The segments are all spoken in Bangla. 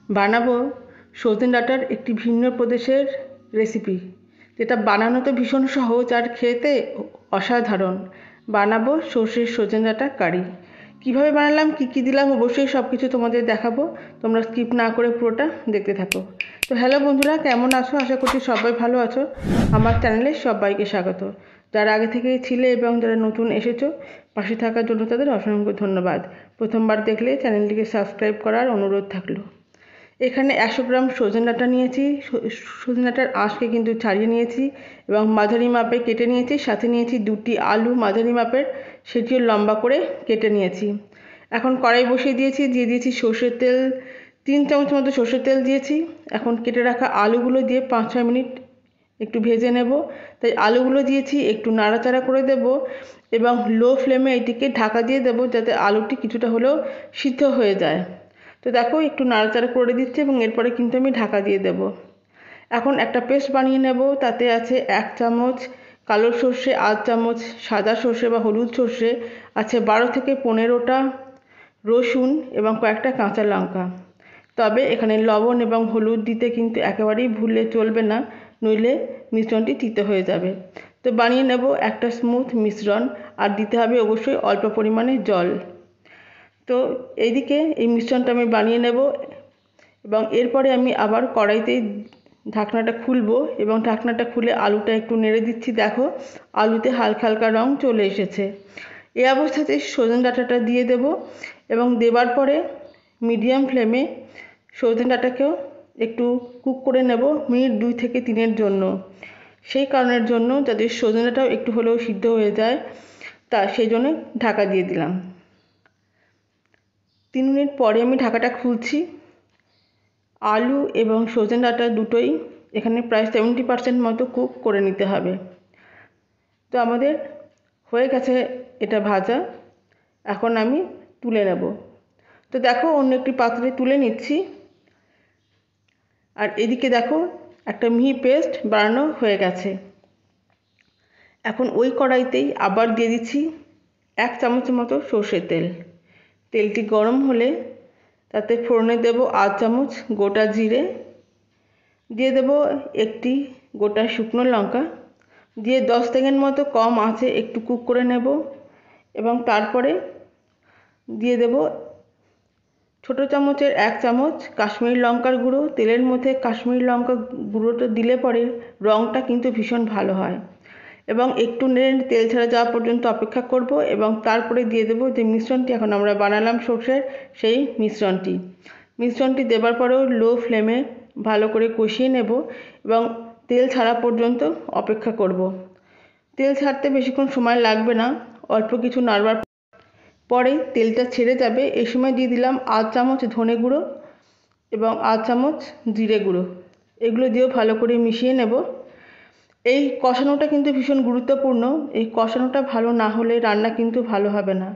বানাবো সজনে ডাঁটার একটি ভিন্ন প্রদেশের রেসিপি, যেটা বানানো তো ভীষণ সহজ আর খেতে অসাধারণ। বানাবো সর্ষের সজনে ডাঁটা কারি। কীভাবে বানালাম, কী দিলাম, অবশ্যই সব কিছু তোমাদের দেখাবো। তোমরা স্কিপ না করে পুরোটা দেখতে থাকো। তো হ্যালো বন্ধুরা, কেমন আছো? আশা করছি সবাই ভালো আছো। আমার চ্যানেলে সবাইকে স্বাগত। যারা আগে থেকেই ছিলে এবং যারা নতুন এসেছো, পাশে থাকার জন্য তাদের অসংখ্য ধন্যবাদ। প্রথমবার দেখলে চ্যানেলটিকে সাবস্ক্রাইব করার অনুরোধ থাকলো। এখানে 100 গ্রাম সজনে ডাঁটা নিয়েছি। সজনে ডাঁটার আঁশকে কিন্তু ছাড়িয়ে নিয়েছি এবং মাঝারি মাপে কেটে নিয়েছি। সাথে নিয়েছি 2টি আলু মাঝারি মাপের, সেটিও লম্বা করে কেটে নিয়েছি। এখন কড়াই বসিয়ে দিয়েছি, দিয়ে দিয়েছি সর্ষের তেল। 3 চামচ মতো সর্ষের তেল দিয়েছি। এখন কেটে রাখা আলুগুলো দিয়ে 5-6 মিনিট একটু ভেজে নেব। তাই আলুগুলো দিয়েছি, একটু নাড়াচাড়া করে দেব এবং লো ফ্লেমে এটিকে ঢাকা দিয়ে দেব, যাতে আলুটি কিছুটা হলেও সিদ্ধ হয়ে যায়। তো দেখো, একটু নাড়াচাড়া করে দিচ্ছি এবং এরপরে কিন্তু আমি ঢাকা দিয়ে দেব। এখন একটা পেস্ট বানিয়ে নেব। তাতে আছে 1 চামচ কালো সর্ষে, 1 চামচ সাদা সর্ষে বা হলুদ সর্ষে, আছে 12 থেকে 15টা রসুন এবং কয়েকটা কাঁচা লঙ্কা। তবে এখানে লবণ এবং হলুদ দিতে কিন্তু একেবারেই ভুললে চলবে না, নইলে মিশ্রণটি তিতো হয়ে যাবে। তো বানিয়ে নেব একটা স্মুথ মিশ্রণ, আর দিতে হবে অবশ্যই অল্প পরিমাণে জল। তো এইদিকে এই মিশ্রণটা আমি বানিয়ে নেব এবং এরপরে আমি আবার কড়াইতেই ঢাকনাটা খুলবো এবং ঢাকনাটা খুলে আলুটা একটু নেড়ে দিচ্ছি। দেখো, আলুতে হালকা হালকা রং চলে এসেছে। এই অবস্থাতে সজনে ডাঁটাটা দিয়ে দেব এবং দেবার পরে মিডিয়াম ফ্লেমে সজনে ডাঁটাকেও একটু কুক করে নেব মিনিট 2 থেকে 3-এর জন্য। সেই কারণের জন্য, যাতে সজনে ডাঁটাও একটু হলেও সিদ্ধ হয়ে যায়, সেই জন্য ঢাকা দিয়ে দিলাম। 3 মিনিট পরে আমি ঢাকাটা খুলছি। আলু এবং সজনে ডাঁটা দুটোই এখানে প্রায় 70% মতো কুক করে নিতে হবে। তো আমাদের হয়ে গেছে এটা ভাজা। এখন আমি তুলে নেব। তো দেখো, অন্য একটি পাত্রে তুলে নিচ্ছি। আর এদিকে দেখো, একটা মিহি পেস্ট বানানো হয়ে গেছে। এখন ওই কড়াইতেই আবার দিয়ে দিচ্ছি 1 চামচের মতো সর্ষের তেল। তেলটি গরম হলে তাতে ফোড়নে দেব 1 চামচ গোটা জিরে, দিয়ে দেব একটি গোটা শুকনো লঙ্কা, দিয়ে 10 সেকেন্ড মতো কম আঁচে একটু কুক করে নেব এবং তারপরে দিয়ে দেব ছোটো চামচের 1 চামচ কাশ্মীরি লঙ্কার গুঁড়ো। তেলের মধ্যে কাশ্মীরি লঙ্কা গুঁড়োটা দিলে পরে রঙটা কিন্তু ভীষণ ভালো হয়। এবং একটু নেড়ে তেল ছেড়ে যাওয়া পর্যন্ত অপেক্ষা করব এবং তারপরে দিয়ে দেব যে মিশ্রণটি এখন আমরা বানালাম সর্ষের, সেই মিশ্রণটি দেবার পরেও লো ফ্লেমে ভালো করে কষিয়ে নেব এবং তেল ছাড়া পর্যন্ত অপেক্ষা করব। তেল ছাড়তে বেশিক্ষণ সময় লাগবে না, অল্প কিছু নাড়বার পরেই তেলটা ছেড়ে যাবে। এই সময় দিয়ে দিলাম 1 চামচ ধনে গুঁড়ো এবং 1 চামচ জিরে গুঁড়ো। এগুলো দিয়েও ভালো করে মিশিয়ে নেব। এই কষানোটা কিন্তু ভীষণ গুরুত্বপূর্ণ। এই কষানোটা ভালো না হলে রান্না কিন্তু ভালো হবে না।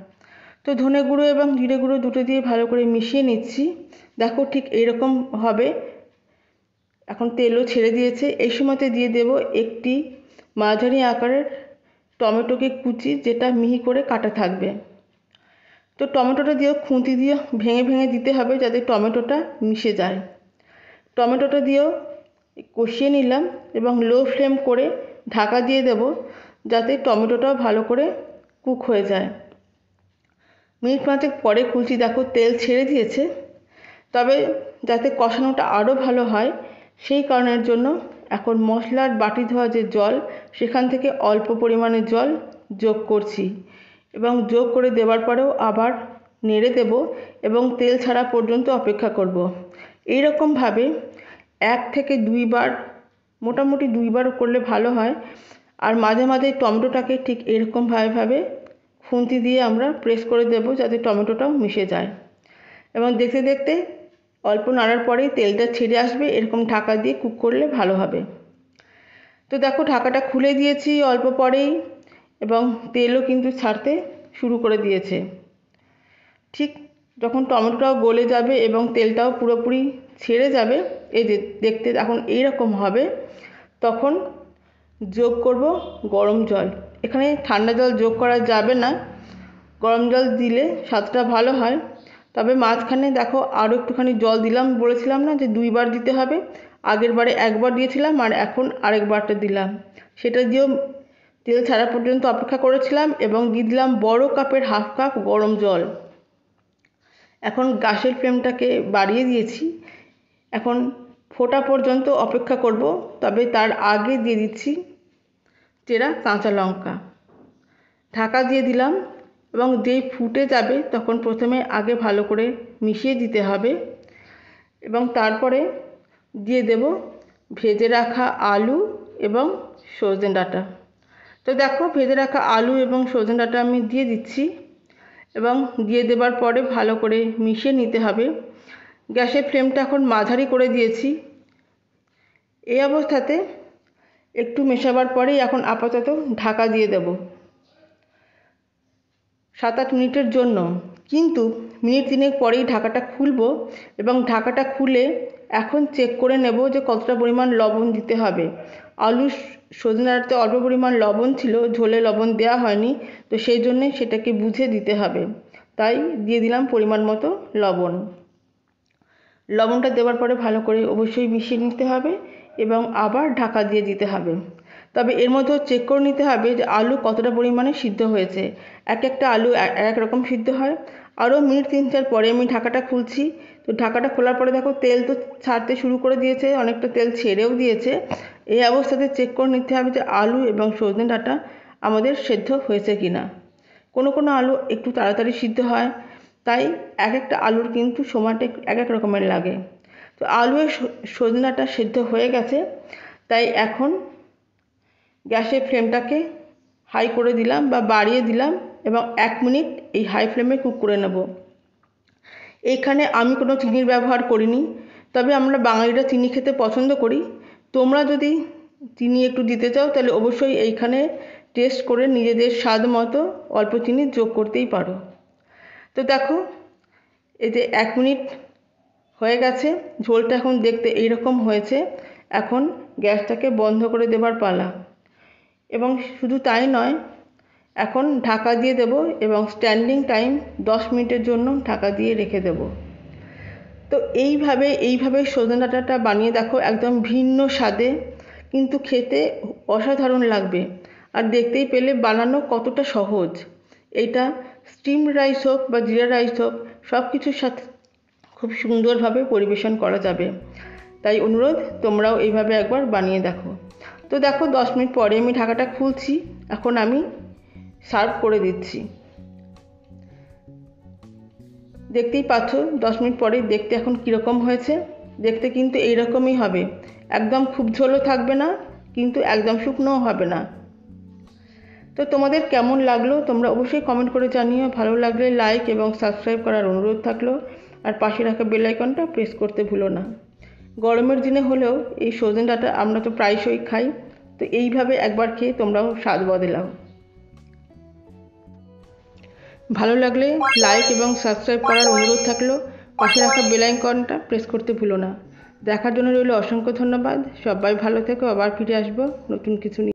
তো ধনে গুঁড়ো এবং জিরে গুঁড়ো দুটো দিয়ে ভালো করে মিশিয়ে নিচ্ছি। দেখো, ঠিক এইরকম হবে। এখন তেলও ছেড়ে দিয়েছে। এই সময়তে দিয়ে দেব একটি মাঝারি আকারের টমেটোকে কুচি, যেটা মিহি করে কাটা থাকবে। তো টমেটোটা দিয়েও খুন্তি দিয়ে ভেঙে ভেঙে দিতে হবে, যাতে টমেটোটা মিশে যায়। টমেটোটা দিয়েও কষিয়ে নিলাম এবং লো ফ্লেম করে ঢাকা দিয়ে দেব, যাতে টমেটোটাও ভালো করে কুক হয়ে যায়। মিনিট 5 পরে খুলছি, দেখো তেল ছেড়ে দিয়েছে। তবে যাতে কষানোটা আরও ভালো হয়, সেই কারণের জন্য এখন মশলার বাটি ধোয়া যে জল, সেখান থেকে অল্প পরিমাণে জল যোগ করছি এবং যোগ করে দেওয়ার পরেও আবার নেড়ে দেব এবং তেল ছাড়া পর্যন্ত অপেক্ষা করব। এই রকমভাবে 1 থেকে 2 বার, মোটামুটি 2 বার করলে ভালো হয়। আর মাঝে মাঝে টমেটোটাকে ঠিক এরকমভাবে খুন্তি দিয়ে আমরা প্রেস করে দেব, যাতে টমেটোটাও মিশে যায়। এবং দেখতে দেখতে অল্প নাড়ার পরেই তেলটা ছেড়ে আসবে। এরকম ঢাকা দিয়ে কুক করলে ভালো হবে। তো দেখো, ঢাকাটা খুলে দিয়েছি অল্প পরেই এবং তেলও কিন্তু ছাড়তে শুরু করে দিয়েছে। ঠিক যখন টমেটোটাও গলে যাবে এবং তেলটাও পুরোপুরি ছেড়ে যাবে, এই যে দেখতে এখন এইরকম হবে, তখন যোগ করব গরম জল। এখানে ঠান্ডা জল যোগ করা যাবে না, গরম জল দিলে স্বাদটা ভালো হয়। তবে মাঝখানে দেখো আরও একটুখানি জল দিলাম, বলেছিলাম না যে 2 বার দিতে হবে, আগের বারে 1 বার দিয়েছিলাম আর এখন আরেকবারটা দিলাম। সেটা দিয়েও তেল ছাড়া পর্যন্ত অপেক্ষা করেছিলাম এবং দিয়ে দিলাম বড় কাপের 1/2 কাপ গরম জল। এখন গ্যাসের ফ্লেমটাকে বাড়িয়ে দিয়েছি, এখন ফোটা পর্যন্ত অপেক্ষা করব। তবে তার আগে দিয়ে দিচ্ছি চেরা কাঁচা লঙ্কা, ঢাকা দিয়ে দিলাম এবং যেই ফুটে যাবে তখন প্রথমে আগে ভালো করে মিশিয়ে দিতে হবে এবং তারপরে দিয়ে দেব ভেজে রাখা আলু এবং সজনে ডাঁটা। তো দেখো ভেজে রাখা আলু এবং সজনে ডাঁটা আমি দিয়ে দিচ্ছি এবং দিয়ে দেবার পরে ভালো করে মিশিয়ে নিতে হবে। গ্যাসের ফ্লেমটা এখন মাঝারি করে দিয়েছি। এই অবস্থাতে একটু মেশাবার পরেই এখন আপাতত ঢাকা দিয়ে দেব 7-8 মিনিটের জন্য। কিন্তু মিনিট 3 পরেই ঢাকাটা খুলব এবং ঢাকাটা খুলে এখন চেক করে নেব যে কতটা পরিমাণ লবণ দিতে হবে। আলু সজনে ডাঁটাতে অল্প পরিমাণ লবণ ছিল, ঝোলে লবণ দেওয়া হয়নি, তো সেই জন্যে সেটাকে বুঝে দিতে হবে। তাই দিয়ে দিলাম পরিমাণ মতো লবণ। লবণটা দেওয়ার পরে ভালো করে অবশ্যই মিশিয়ে নিতে হবে এবং আবার ঢাকা দিয়ে দিতে হবে। তবে এর মধ্যেও চেক করে নিতে হবে যে আলু কতটা পরিমাণে সিদ্ধ হয়েছে। এক একটা আলু এক রকম সিদ্ধ হয়। আরও মিনিট 3-4 পরে আমি ঢাকাটা খুলছি। তো ঢাকাটা খোলার পরে দেখো তেল তো ছাড়তে শুরু করে দিয়েছে, অনেকটা তেল ছেড়েও দিয়েছে। এই অবস্থাতে চেক করে নিতে হবে যে আলু এবং সজনে ডাঁটা আমাদের সেদ্ধ হয়েছে কিনা। কোনো কোনো আলু একটু তাড়াতাড়ি সিদ্ধ হয়, তাই এক একটা আলুর কিন্তু সময়টা এক এক রকমের লাগে। তো আলু আর সজনে ডাঁটা সেদ্ধ হয়ে গেছে, তাই এখন গ্যাসের ফ্লেমটাকে হাই করে দিলাম বা বাড়িয়ে দিলাম এবং 1 মিনিট এই হাই ফ্লেমে কুক করে নেব। এইখানে আমি কোনো চিনির ব্যবহার করিনি, তবে আমরা বাঙালিরা চিনি খেতে পছন্দ করি। তোমরা যদি চিনি একটু দিতে চাও তাহলে অবশ্যই এইখানে টেস্ট করে নিজেদের স্বাদ মতো অল্প চিনি যোগ করতেই পারো। তো দেখো এই যে 1 মিনিট হয়ে গেছে, ঝোলটা এখন দেখতে এইরকম হয়েছে। এখন গ্যাসটাকে বন্ধ করে দেবার পালা। এবং শুধু তাই নয়, এখন ঢাকা দিয়ে দেব এবং স্ট্যান্ডিং টাইম 10 মিনিটের জন্য ঢাকা দিয়ে রেখে দেব। তো এইভাবে সজনে ডাঁটাটা বানিয়ে দেখো, একদম ভিন্ন স্বাদে, কিন্তু খেতে অসাধারণ লাগবে। আর দেখতেই পেলে বানানো কতটা সহজ। এইটা স্টিম রাইস হোক বা জিরা রাইস হোক, সব কিছুর সাথে খুব সুন্দরভাবে পরিবেশন করা যাবে। তাই অনুরোধ, তোমরাও এইভাবে একবার বানিয়ে দেখো। তো দেখো 10 মিনিট পরে আমি ঢাকাটা খুলছি, এখন আমি সার্ভ করে দিচ্ছি। দেখতেই পাচ্ছ 10 মিনিট পরে দেখতে এখন কীরকম হয়েছে। দেখতে কিন্তু এইরকমই হবে, একদম খুব ঝোলও থাকবে না, কিন্তু একদম শুকনোও হবে না। তো তোমাদের কেমন লাগলো তোমরা অবশ্যই কমেন্ট করে জানিও। ভালো লাগলে লাইক এবং সাবস্ক্রাইব করার অনুরোধ থাকলো, আর পাশে রাখা বেল আইকনটা প্রেস করতে ভুলো না। গরমের দিনে হলেও এই সজনে ডাঁটা আমরা তো প্রায়শই খাই, তো এইভাবে একবার খেয়ে তোমরাও স্বাদ বদলাও। ভালো লাগলে লাইক এবং সাবস্ক্রাইব করার অনুরোধ থাকলো, পাশে রাখা বেল আইকনটা প্রেস করতে ভুলো না। দেখার জন্য রইল অসংখ্য ধন্যবাদ। সবাই ভালো থেকো, আবার ফিরে আসবো নতুন কিছু নিয়ে।